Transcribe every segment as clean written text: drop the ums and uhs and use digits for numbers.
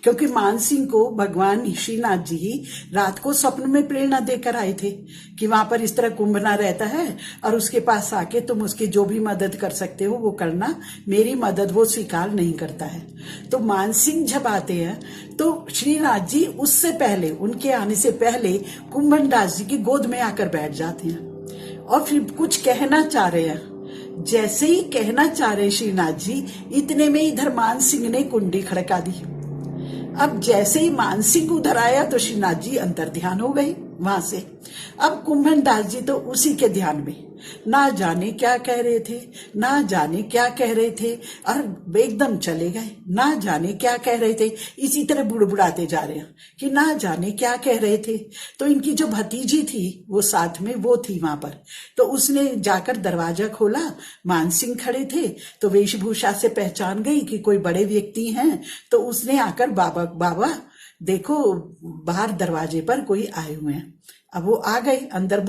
क्योंकि मान सिंह को भगवान श्रीनाथ जी ही रात को स्वप्न में प्रेरणा देकर आए थे कि वहां पर इस तरह कुंभना रहता है और उसके पास आके तुम उसकी जो भी मदद कर सकते हो वो करना, मेरी मदद वो स्वीकार नहीं करता है। तो मान सिंह जब आते हैं तो श्रीनाथ जी उससे पहले, उनके आने से पहले कुंभन दास जी की गोद में आकर बैठ जाते हैं और फिर कुछ कहना चाह रहे हैं। जैसे ही कहना चाह रहे श्रीनाथ जी, इतने में इधर मान सिंह ने कुंडी खड़का दी। अब जैसे ही मान सिंह उधर आया तो श्रीनाथ जी अंतर ध्यान हो गए वहां से। अब कुंभन दास जी तो उसी के ध्यान में, ना जाने क्या कह रहे थे, ना जाने क्या कह रहे थे और एकदम चले गए। ना जाने क्या कह रहे थे, इसी तरह बुड़बुड़ाते जा रहे हैं कि ना जाने क्या कह रहे थे। तो इनकी जो भतीजी थी वो साथ में वो थी वहां पर, तो उसने जाकर दरवाजा खोला। मान सिंह खड़े थे तो वेशभूषा से पहचान गई कि कोई बड़े व्यक्ति हैं। तो उसने आकर बाबा बाबा देखो बाहर दरवाजे पर कोई आए हुए हैं। अब वो आ गए, अंदर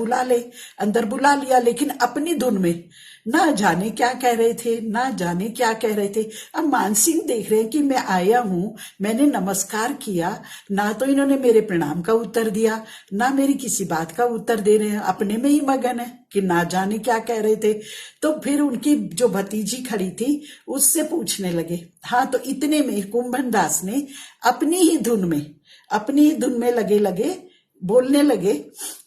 बुला लिया, लेकिन अपनी धुन में, ना जाने क्या कह रहे थे, ना जाने क्या कह रहे थे। अब मान सिंह देख रहे हैं कि मैं आया हूं, मैंने नमस्कार किया, ना तो इन्होंने मेरे प्रणाम का उत्तर दिया, ना मेरी किसी बात का उत्तर दे रहे हैं, अपने में ही मगन है कि ना जाने क्या कह रहे थे। तो फिर उनकी जो भतीजी खड़ी थी उससे पूछने लगे। हाँ, तो इतने में कुंभन दास ने अपनी ही धुन में लगे बोलने लगे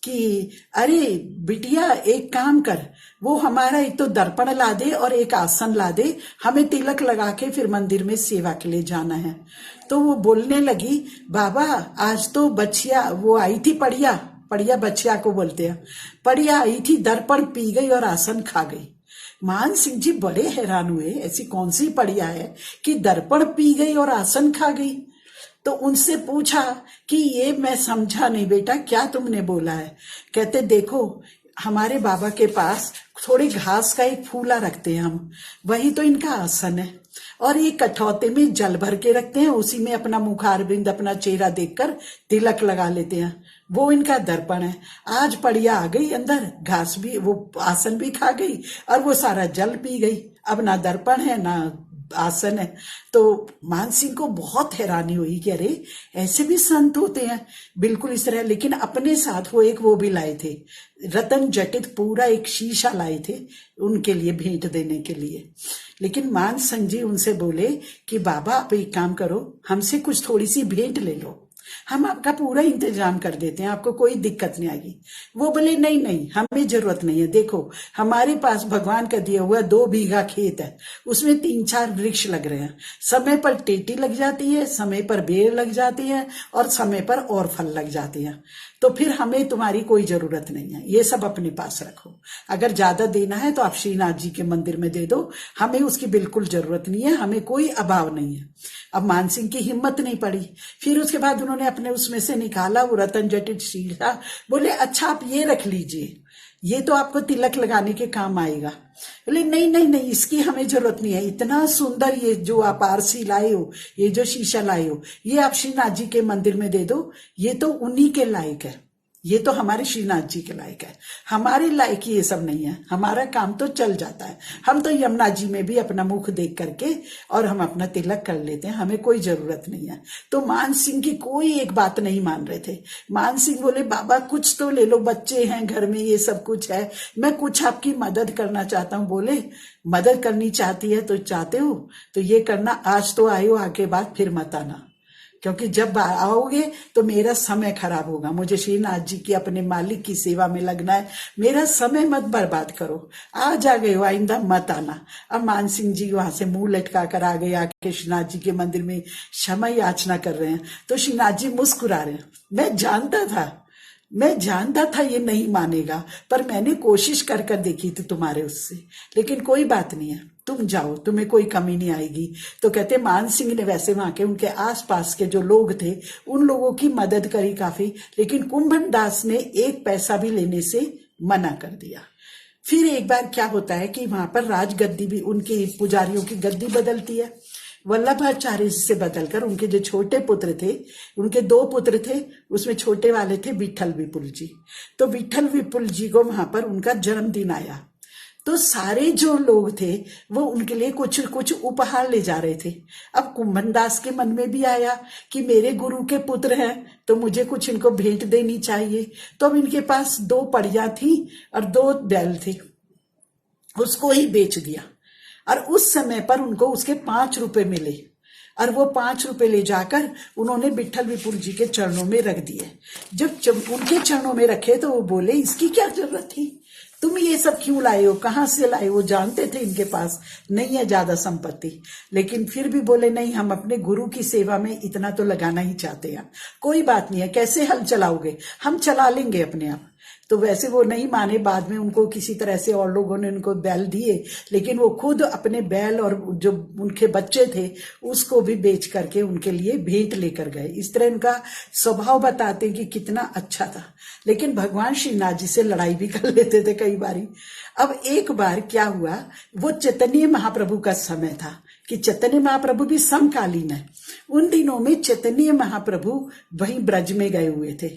कि अरे बिटिया, एक काम कर, वो हमारा एक तो दर्पण ला दे और एक आसन ला दे, हमें तिलक लगा के फिर मंदिर में सेवा के लिए जाना है। तो वो बोलने लगी, बाबा आज तो बछिया वो आई थी, पड़िया बछिया को बोलते हैं, पड़िया आई थी, दर्पण पी गई और आसन खा गई। मान सिंह जी बड़े हैरान हुए, ऐसी कौन सी पड़िया है कि दर्पण पी गई और आसन खा गई। तो उनसे पूछा कि ये मैं समझा नहीं बेटा, क्या तुमने बोला है। कहते देखो, हमारे बाबा के पास थोड़ी घास का एक फूला रखते हैं हम, वही तो इनका आसन है, और ये कठौते में जल भर के रखते हैं, उसी में अपना मुखारबिंद, अपना चेहरा देखकर तिलक लगा लेते हैं, वो इनका दर्पण है। आज पड़िया आ गई अंदर, घास भी, वो आसन भी खा गई और वो सारा जल पी गई, अब ना दर्पण है ना आसन है। तो मान सिंह को बहुत हैरानी हुई कि अरे ऐसे भी संत होते हैं, बिल्कुल इस तरह। लेकिन अपने साथ वो भी लाए थे, रतन जटित पूरा एक शीशा लाए थे उनके लिए भेंट देने के लिए। लेकिन मान सिंह जी उनसे बोले कि बाबा आप एक काम करो, हमसे कुछ थोड़ी सी भेंट ले लो, हम आपका पूरा इंतजाम कर देते हैं, आपको कोई दिक्कत नहीं आएगी। वो बोले नहीं, हमें जरूरत नहीं है, देखो हमारे पास भगवान का दिया हुआ 2 बीघा खेत है, उसमें 3-4 वृक्ष लग रहे हैं, समय पर टेटी लग जाती है, समय पर बेर लग जाती है और समय पर और फल लग जाते हैं, तो फिर हमें तुम्हारी कोई जरूरत नहीं है, ये सब अपने पास रखो। अगर ज्यादा देना है तो आप श्रीनाथ जी के मंदिर में दे दो, हमें उसकी बिल्कुल जरूरत नहीं है, हमें कोई अभाव नहीं है। अब मान सिंह की हिम्मत नहीं पड़ी। फिर उसके बाद उन्होंने अपने उसमें से निकाला वो रतन जटित शीशा, बोले अच्छा आप ये रख लीजिए, ये तो आपको तिलक लगाने के काम आएगा। बोले नहीं, इसकी हमें जरूरत नहीं है, इतना सुंदर ये जो आप आरसी लाए हो, ये जो शीशा लाए हो, ये आप श्रीनाथ जी के मंदिर में दे दो, ये तो उन्हीं के लायक है, ये तो हमारे श्रीनाथ जी के लायक है, हमारे लायक ये सब नहीं है, हमारा काम तो चल जाता है, हम तो यमुना जी में भी अपना मुख देख करके और हम अपना तिलक कर लेते हैं, हमें कोई जरूरत नहीं है। तो मान सिंह की कोई एक बात नहीं मान रहे थे। मान सिंह बोले बाबा कुछ तो ले लो, बच्चे हैं घर में, ये सब कुछ है, मैं कुछ आपकी मदद करना चाहता हूँ। बोले मदद करनी चाहती है तो चाहते हो तो ये करना, आज तो आयो, आगे बाद फिर मत आना, क्योंकि जब आओगे तो मेरा समय खराब होगा, मुझे श्रीनाथ जी की अपने मालिक की सेवा में लगना है, मेरा समय मत बर्बाद करो, आ जा गए हो आइंदा मत आना। अब मान सिंह जी वहां से मुंह लटका कर आ गए, आके श्रीनाथ जी के मंदिर में क्षमा याचना कर रहे हैं। तो श्रीनाथ जी मुस्कुरा रहे हैं, मैं जानता था ये नहीं मानेगा, पर मैंने कोशिश कर देखी थी तुम्हारे उससे, लेकिन कोई बात नहीं है, तुम जाओ, तुम्हें कोई कमी नहीं आएगी। तो कहते मान सिंह ने वैसे वहां के उनके आसपास के जो लोग थे उन लोगों की मदद करी काफी, लेकिन कुंभन दास ने 1 पैसा भी लेने से मना कर दिया। फिर एक बार क्या होता है कि वहां पर राजगद्दी भी, उनके पुजारियों की गद्दी बदलती है, वल्लभाचार्य से बदलकर उनके जो छोटे पुत्र थे, उनके 2 पुत्र थे, उसमें छोटे वाले थे विठल विपुल जी। तो विठल विपुल जी को वहां पर उनका जन्मदिन आया, तो सारे जो लोग थे वो उनके लिए कुछ कुछ उपहार ले जा रहे थे। अब कुंभन दास के मन में भी आया कि मेरे गुरु के पुत्र हैं तो मुझे कुछ इनको भेंट देनी चाहिए। तो अब इनके पास 2 पड़ियां थी और 2 बैल थे, उसको ही बेच दिया। और उस समय पर उनको उसके 5 रुपए मिले और वो 5 रुपए ले जाकर उन्होंने विट्ठल विपुल जी के चरणों में रख दिए। जब उनके चरणों में रखे तो वो बोले इसकी क्या जरूरत थी, तुम ये सब क्यों लाए हो, कहाँ से लाए हो। जानते थे इनके पास नहीं है ज्यादा संपत्ति, लेकिन फिर भी बोले नहीं, हम अपने गुरु की सेवा में इतना तो लगाना ही चाहते हैं। कोई बात नहीं है, कैसे हल चलाओगे, हम चला लेंगे अपने आप। तो वैसे वो नहीं माने, बाद में उनको किसी तरह से और लोगों ने उनको बैल दिए, लेकिन वो खुद अपने बैल और जो उनके बच्चे थे उसको भी बेच करके उनके लिए भेंट लेकर गए। इस तरह उनका स्वभाव बताते कि कितना अच्छा था। लेकिन भगवान श्रीनाथ जी से लड़ाई भी कर लेते थे कई बारी। अब एक बार क्या हुआ, वो चैतन्य महाप्रभु का समय था कि चैतन्य महाप्रभु भी समकालीन है। उन दिनों में चैतन्य महाप्रभु वहीं ब्रज में गए हुए थे।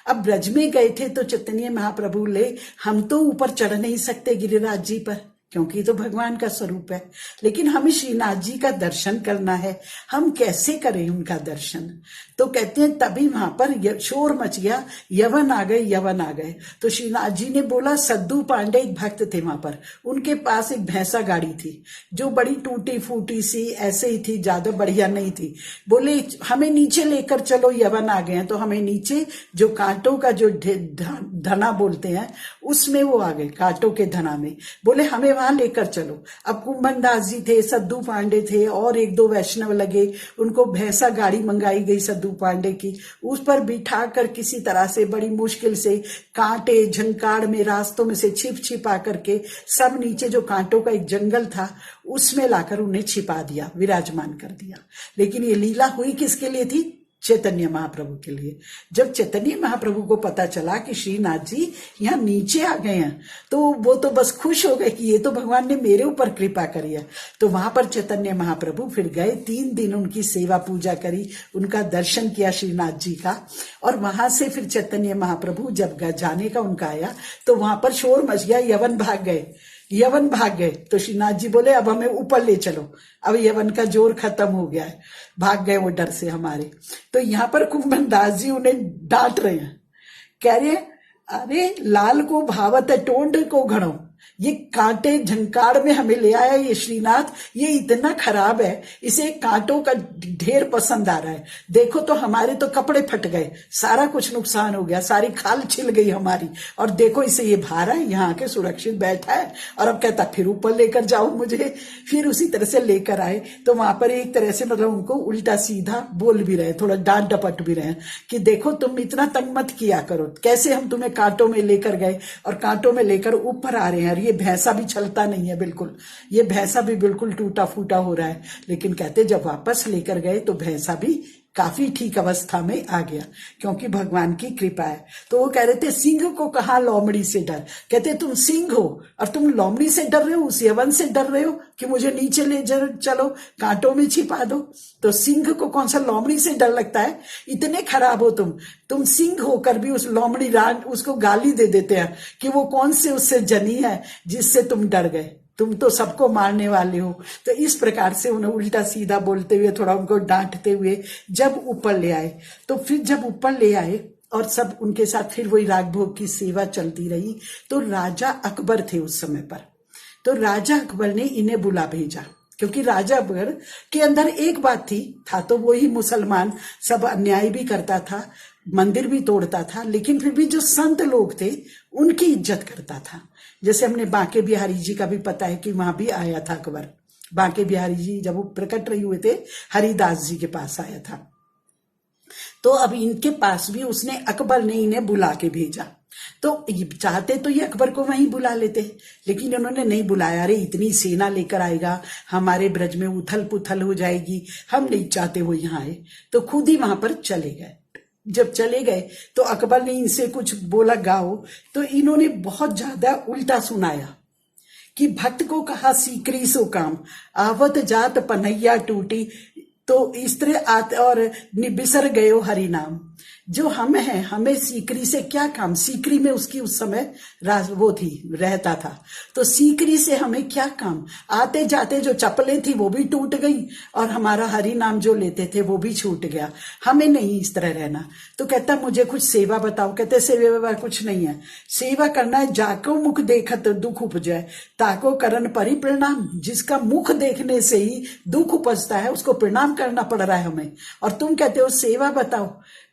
अब ब्रज में गए थे तो चैतन्य महाप्रभु ले, हम तो ऊपर चढ़ नहीं सकते गिरिराज जी पर, क्योंकि तो भगवान का स्वरूप है, लेकिन हमें श्रीनाथ जी का दर्शन करना है, हम कैसे करें उनका दर्शन। तो कहते हैं तभी वहां पर शोर मच गया, यवन आ गए, यवन आ गए। तो श्रीनाथ जी ने बोला, सद्दू पांडे एक भक्त थे वहां पर, उनके पास एक भैंसा गाड़ी थी जो बड़ी टूटी फूटी सी ऐसे ही थी, ज्यादा बढ़िया नहीं थी। बोले हमें नीचे लेकर चलो, यवन आ गए हैं। तो हमें नीचे जो कांटों का जो धना बोलते हैं उसमें वो आ गए, कांटों के धना में। बोले हमें वहां लेकर चलो। अब कुंभन दास जी थे, सद्दू पांडे थे और 1-2 वैष्णव लगे, उनको भैंसा गाड़ी मंगाई गई सद्दू पांडे की। उस पर बिठा कर किसी तरह से बड़ी मुश्किल से कांटे झंकाड़ में रास्तों में से छिप छिपा करके सब नीचे जो कांटों का एक जंगल था उसमें लाकर उन्हें छिपा दिया, विराजमान कर दिया। लेकिन ये लीला हुई किसके लिए थी? चैतन्य महाप्रभु के लिए। जब चैतन्य महाप्रभु को पता चला कि श्रीनाथ जी यहाँ नीचे आ गए हैं तो वो तो बस खुश हो गए कि ये तो भगवान ने मेरे ऊपर कृपा करी है। तो वहां पर चैतन्य महाप्रभु फिर गए, 3 दिन उनकी सेवा पूजा करी, उनका दर्शन किया श्रीनाथ जी का। और वहां से फिर चैतन्य महाप्रभु जब जाने का उनका आया तो वहां पर शोर मच गया, यवन भाग गए, यवन भाग गए। तो श्रीनाथ जी बोले अब हमें ऊपर ले चलो, अब यवन का जोर खत्म हो गया है, भाग गए वो डर से हमारे। तो यहाँ पर कुंभन दास जी उन्हें डांट रहे हैं, कह रहे अरे लाल को भावत है टोंड को घड़ो, ये कांटे झंकार में हमें ले आया ये श्रीनाथ, ये इतना खराब है, इसे कांटों का ढेर पसंद आ रहा है। देखो तो हमारे तो कपड़े फट गए, सारा कुछ नुकसान हो गया, सारी खाल छिल गई हमारी, और देखो इसे ये भारा है, यहाँ आके सुरक्षित बैठा है और अब कहता फिर ऊपर लेकर जाओ मुझे। फिर उसी तरह से लेकर आए। तो वहां पर एक तरह से मतलब उनको उल्टा सीधा बोल भी रहे, थोड़ा डांट डपट भी रहे कि देखो तुम इतना तंग मत किया करो, कैसे हम तुम्हें कांटों में लेकर गए और कांटों में लेकर ऊपर आ रहे हैं। ये भैंसा भी चलता नहीं है बिल्कुल, ये भैंसा भी बिल्कुल टूटा फूटा हो रहा है। लेकिन कहते जब वापस लेकर गए तो भैंसा भी काफी ठीक अवस्था में आ गया, क्योंकि भगवान की कृपा है। तो वो कह रहे थे सिंह को कहा लोमड़ी से डर, कहते तुम सिंह हो और तुम लोमड़ी से डर रहे हो, उस यवन से डर रहे हो कि मुझे नीचे ले चलो कांटों में छिपा दो। तो सिंह को कौन सा लोमड़ी से डर लगता है, इतने खराब हो तुम सिंह होकर भी उस लोमड़ी रान उसको गाली दे देते हैं कि वो कौन से उससे जनी है जिससे तुम डर गए, तुम तो सबको मारने वाले हो। तो इस प्रकार से उन्हें उल्टा सीधा बोलते हुए, थोड़ा उनको डांटते हुए जब ऊपर ले आए, तो फिर जब ऊपर ले आए और सब उनके साथ फिर वही राग भोग की सेवा चलती रही। तो राजा अकबर थे उस समय पर, तो राजा अकबर ने इन्हें बुला भेजा, क्योंकि राजा अकबर के अंदर एक बात थी, था तो वो ही मुसलमान, सब अन्याय भी करता था, मंदिर भी तोड़ता था, लेकिन फिर भी जो संत लोग थे उनकी इज्जत करता था। जैसे हमने बांके बिहारी जी का भी पता है कि वहां भी आया था अकबर, बांके बिहारी जी जब वो प्रकट रहे हुए थे हरिदास जी के पास आया था। तो अब इनके पास भी उसने अकबर ने इन्हें बुला के भेजा। तो चाहते तो ये अकबर को वहीं बुला लेते, लेकिन उन्होंने नहीं बुलाया। अरे इतनी सेना लेकर आएगा, हमारे ब्रज में उथल पुथल हो जाएगी, हम नहीं चाहते वो यहाँ आए। तो खुद ही वहां पर चले गए। जब चले गए तो अकबर ने इनसे कुछ बोला गाओ, तो इन्होंने बहुत ज्यादा उल्टा सुनाया कि भक्त को कहा सीकरी सो काम, आवत जात पनैया टूटी, तो इस तरह और बिसर गयो हरि नाम। जो हम हैं, हमें सीकरी से क्या काम? सीकरी में उसकी उस समय वो थी, रहता था, तो सीकरी से हमें क्या काम? आते जाते जो चप्पलें थी वो भी टूट गई और हमारा हरि नाम जो लेते थे वो भी छूट गया। हमें नहीं इस तरह रहना। तो कहता मुझे कुछ सेवा बताओ। कहते सेवा कुछ नहीं है, सेवा करना है जाको मुख देखत दुख उपजे, ताको करन परिप्रणाम। जिसका मुख देखने से ही दुख उपजता है उसको प्रणाम करना पड़ रहा है हमें, और तुम कहते हो सेवा बताओ।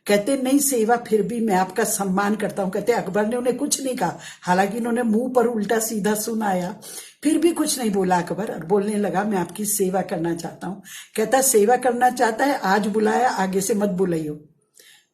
कहते नहीं सेवा फिर भी मैं आपका सम्मान करता हूं। कहते अकबर ने उन्हें कुछ नहीं कहा, हालांकि इन्होंने मुंह पर उल्टा सीधा सुनाया, फिर भी कुछ नहीं बोला अकबर, और बोलने लगा मैं आपकी सेवा करना चाहता हूं। कहता सेवा करना चाहता है, आज बुलाया आगे से मत बुलाइयो।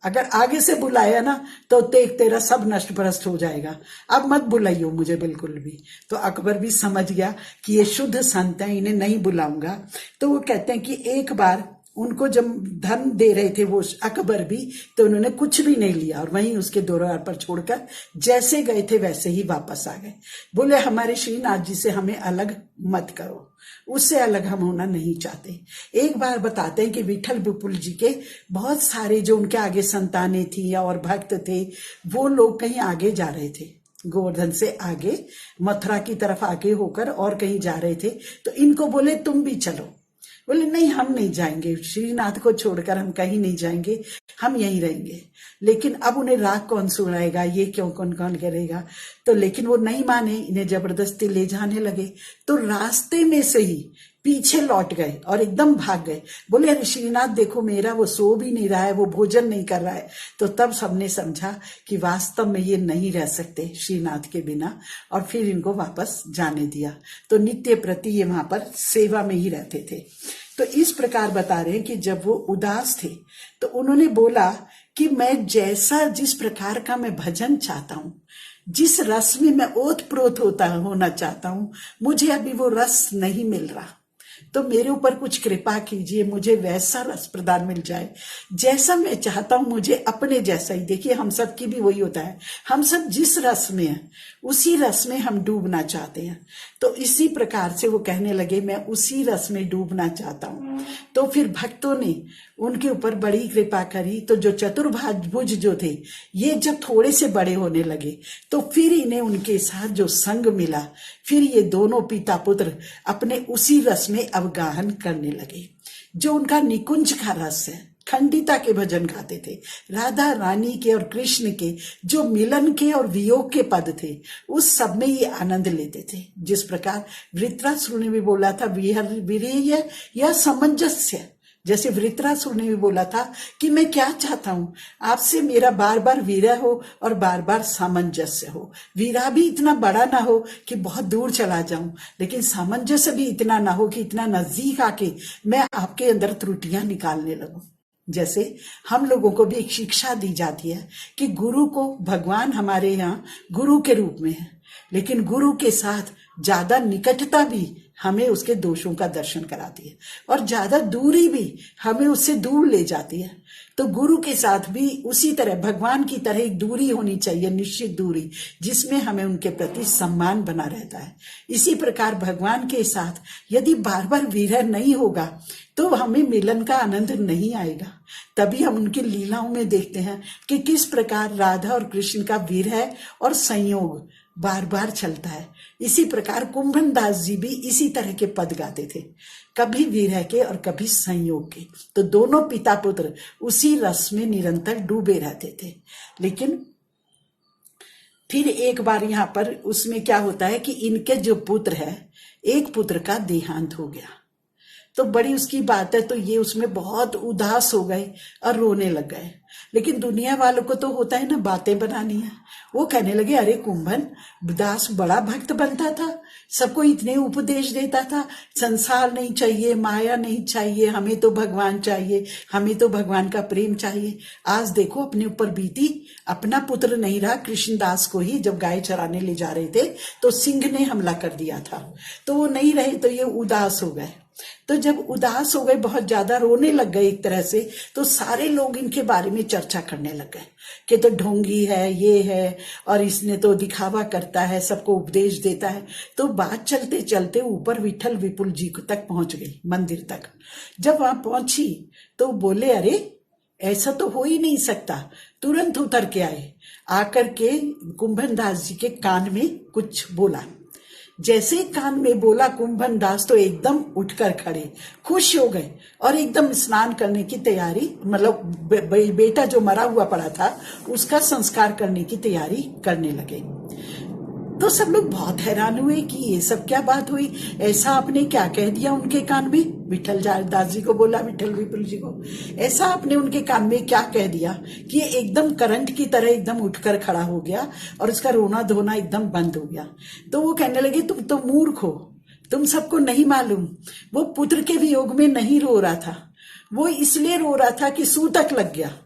अगर आगे से बुलाया ना तो तेरा सब नष्ट भ्रष्ट हो जाएगा, अब मत बुलाइयो मुझे बिल्कुल भी। तो अकबर भी समझ गया कि ये शुद्ध संत हैं, इन्हें नहीं बुलाऊंगा। तो वो कहते हैं कि एक बार उनको जब धन दे रहे थे वो अकबर भी, तो उन्होंने कुछ भी नहीं लिया और वहीं उसके द्वार पर छोड़कर जैसे गए थे वैसे ही वापस आ गए। बोले हमारे श्रीनाथ जी से हमें अलग मत करो, उससे अलग हम होना नहीं चाहते। एक बार बताते हैं कि विठल विपुल जी के बहुत सारे जो उनके आगे संतानें थी और भक्त थे, वो लोग कहीं आगे जा रहे थे, गोवर्धन से आगे मथुरा की तरफ आगे होकर और कहीं जा रहे थे। तो इनको बोले तुम भी चलो। बोले नहीं हम नहीं जाएंगे, श्रीनाथ को छोड़कर हम कहीं नहीं जाएंगे, हम यहीं रहेंगे। लेकिन अब उन्हें राग कौन सुनाएगा, ये क्यों कौन कौन करेगा? तो लेकिन वो नहीं माने, इन्हें जबरदस्ती ले जाने लगे। तो रास्ते में से ही पीछे लौट गए और एकदम भाग गए। बोले अरे श्रीनाथ देखो मेरा वो सो भी नहीं रहा है, वो भोजन नहीं कर रहा है। तो तब सबने समझा कि वास्तव में ये नहीं रह सकते श्रीनाथ के बिना, और फिर इनको वापस जाने दिया। तो नित्य प्रति ये वहां पर सेवा में ही रहते थे। तो इस प्रकार बता रहे हैं कि जब वो उदास थे तो उन्होंने बोला कि मैं जैसा जिस प्रकार का मैं भजन चाहता हूं, जिस रस में मैं ओतप्रोत होना चाहता हूं, मुझे अभी वो रस नहीं मिल रहा। तो मेरे ऊपर कुछ कृपा कीजिए, मुझे वैसा रस प्रदान मिल जाए जैसा मैं चाहता हूं, मुझे अपने जैसा ही। देखिए हम सब की भी वही होता है, हम सब जिस रस में हैं उसी रस में हम डूबना चाहते हैं। तो इसी प्रकार से वो कहने लगे मैं उसी रस में डूबना चाहता हूं। तो फिर भक्तों ने उनके ऊपर बड़ी कृपा करी। तो जो चतुर्भुज जो थे, ये जब थोड़े से बड़े होने लगे तो फिर इन्हें उनके साथ जो संग मिला, फिर ये दोनों पिता पुत्र अपने उसी रस में अवगाहन करने लगे। जो उनका निकुंज का रस है, खंडिता के भजन गाते थे, राधा रानी के और कृष्ण के जो मिलन के और वियोग के पद थे, उस सब में ये आनंद लेते थे। जिस प्रकार वृत्रासुर ने भी बोला था वीर्य या सामंजस्य, जैसे वृत्रासुर ने भी बोला था कि मैं क्या चाहता हूं, आपसे मेरा बार बार वीरा हो और बार बार सामंजस्य हो। वीरा भी इतना बड़ा ना हो कि बहुत दूर चला जाऊं, लेकिन सामंजस्य भी इतना ना हो कि इतना नजदीक आके मैं आपके अंदर त्रुटियां निकालने लगूं। जैसे हम लोगों को भी एक शिक्षा दी जाती है कि गुरु को, भगवान हमारे यहाँ गुरु के रूप में है, लेकिन गुरु के साथ ज्यादा निकटता भी हमें उसके दोषों का दर्शन कराती है और ज्यादा दूरी भी हमें उससे दूर ले जाती है। तो गुरु के साथ भी उसी तरह भगवान की तरह एक दूरी होनी चाहिए, निश्चित दूरी, जिसमें हमें उनके प्रति सम्मान बना रहता है। इसी प्रकार भगवान के साथ यदि बार बार विरह नहीं होगा तो हमें मिलन का आनंद नहीं आएगा। तभी हम उनकी लीलाओं में देखते हैं कि किस प्रकार राधा और कृष्ण का विरह और संयोग बार बार चलता है। इसी प्रकार कुंभन दास जी भी इसी तरह के पद गाते थे, कभी विरह के और कभी संयोग के। तो दोनों पिता पुत्र उसी रस में निरंतर डूबे रहते थे। लेकिन फिर एक बार यहाँ पर उसमें क्या होता है कि इनके जो पुत्र है, एक पुत्र का देहांत हो गया। तो बड़ी उसकी बात है, तो ये उसमें बहुत उदास हो गए और रोने लग गए। लेकिन दुनिया वालों को तो होता है ना बातें बनानी है। वो कहने लगे अरे कुंभन दास बड़ा भक्त बनता था, सबको इतने उपदेश देता था, संसार नहीं चाहिए, माया नहीं चाहिए, हमें तो भगवान चाहिए, हमें तो भगवान का प्रेम चाहिए। आज देखो अपने ऊपर बीती, अपना पुत्र नहीं रहा। कृष्णदास को ही जब गाय चराने ले जा रहे थे तो सिंह ने हमला कर दिया था, तो वो नहीं रहे, तो ये उदास हो गए। तो जब उदास हो गए, बहुत ज्यादा रोने लग गए एक तरह से, तो सारे लोग इनके बारे में चर्चा करने लग गए कि तो ढोंगी है, ये है, और इसने तो दिखावा करता है, सबको उपदेश देता है। तो बात चलते चलते ऊपर विठल विपुल जी तक पहुंच गई, मंदिर तक। जब वहां पहुंची तो बोले अरे ऐसा तो हो ही नहीं सकता। तुरंत उतर के आए, आकर के कुंभन दास जी के कान में कुछ बोला। जैसे ही कान में बोला कुंभन दास तो एकदम उठकर खड़े, खुश हो गए और एकदम स्नान करने की तैयारी, मतलब बेटा जो मरा हुआ पड़ा था उसका संस्कार करने की तैयारी करने लगे। तो सब लोग बहुत हैरान हुए कि ये सब क्या बात हुई, ऐसा आपने क्या कह दिया उनके कान में। विठल दास जी को बोला, विठल विपुल जी को, ऐसा आपने उनके कान में क्या कह दिया कि ये एकदम करंट की तरह एकदम उठकर खड़ा हो गया और उसका रोना धोना एकदम बंद हो गया। तो वो कहने लगे तुम तो मूर्ख हो, तुम सबको नहीं मालूम, वो पुत्र के वियोग में नहीं रो रहा था, वो इसलिए रो रहा था कि सूतक लग गया,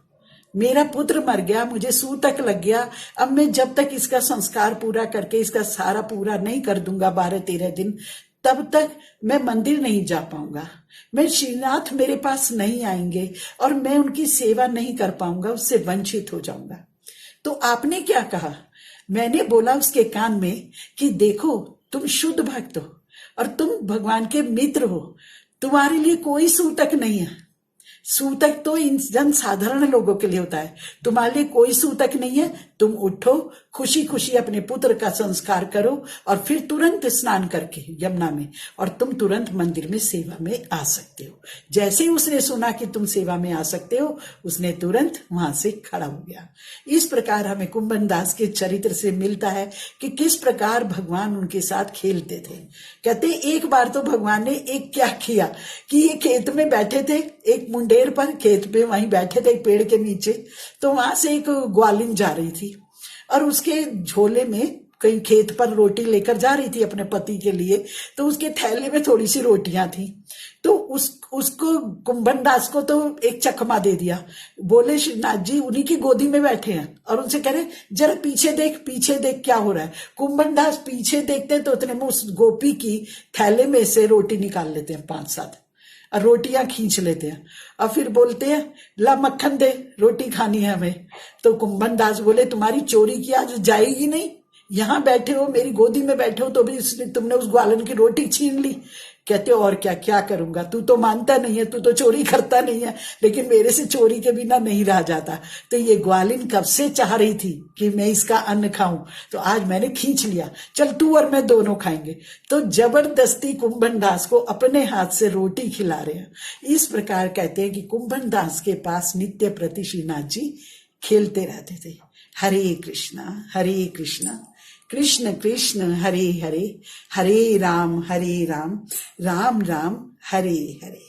मेरा पुत्र मर गया, मुझे सूतक लग गया, अब मैं जब तक इसका संस्कार पूरा करके इसका सारा पूरा नहीं कर दूंगा 12-13 दिन, तब तक मैं मंदिर नहीं जा पाऊंगा, मैं श्रीनाथ मेरे पास नहीं आएंगे और मैं उनकी सेवा नहीं कर पाऊंगा, उससे वंचित हो जाऊंगा। तो आपने क्या कहा? मैंने बोला उसके कान में कि देखो तुम शुद्ध भक्त हो और तुम भगवान के मित्र हो, तुम्हारे लिए कोई सूतक नहीं है, सूतक तो इन जन साधारण लोगों के लिए होता है, तुम्हारे लिए कोई सूतक नहीं है। तुम उठो, खुशी खुशी अपने पुत्र का संस्कार करो और फिर तुरंत स्नान करके यमुना में, और तुम तुरंत मंदिर में सेवा में आ सकते हो। जैसे ही उसने सुना कि तुम सेवा में आ सकते हो, उसने तुरंत वहां से खड़ा हो गया। इस प्रकार हमें कुंभन दास के चरित्र से मिलता है कि किस प्रकार भगवान उनके साथ खेलते थे। कहते एक बार तो भगवान ने एक क्या किया कि ये खेत में बैठे थे, एक मुंडेर पर खेत पे वहीं बैठे थे एक पेड़ के नीचे, तो वहां से एक ग्वालिन जा रही थी और उसके झोले में कहीं खेत पर रोटी लेकर जा रही थी अपने पति के लिए, तो उसके थैले में थोड़ी सी रोटियां थी, तो उसको कुंभन दास को तो एक चकमा दे दिया। बोले श्रीनाथ जी उन्हीं की गोदी में बैठे हैं और उनसे कह रहे जरा पीछे देख, पीछे देख क्या हो रहा है। कुंभन दास पीछे देखते तो उतने में उस गोपी की थैले में से रोटी निकाल लेते हैं 5-7 और रोटियां खींच लेते हैं और फिर बोलते हैं ला मक्खन दे, रोटी खानी है हमें। तो कुंभन दास बोले तुम्हारी चोरी की आज जाएगी नहीं, यहाँ बैठे हो मेरी गोदी में बैठे हो तो भी तुमने उस ग्वालन की रोटी छीन ली। कहते और क्या करूंगा, तू तो मानता नहीं है, तू तो चोरी करता नहीं है, लेकिन मेरे से चोरी के बिना नहीं रहा जाता। तो ये ग्वालिन कब से चाह रही थी कि मैं इसका अन्न खाऊं, तो आज मैंने खींच लिया, चल तू और मैं दोनों खाएंगे। तो जबरदस्ती कुंभन दास को अपने हाथ से रोटी खिला रहे हैं। इस प्रकार कहते हैं कि कुंभन दास के पास नित्य प्रति श्रीनाथ जी खेलते रहते थे। हरे कृष्णा कृष्ण कृष्ण हरे हरे, हरे राम राम राम हरे हरे।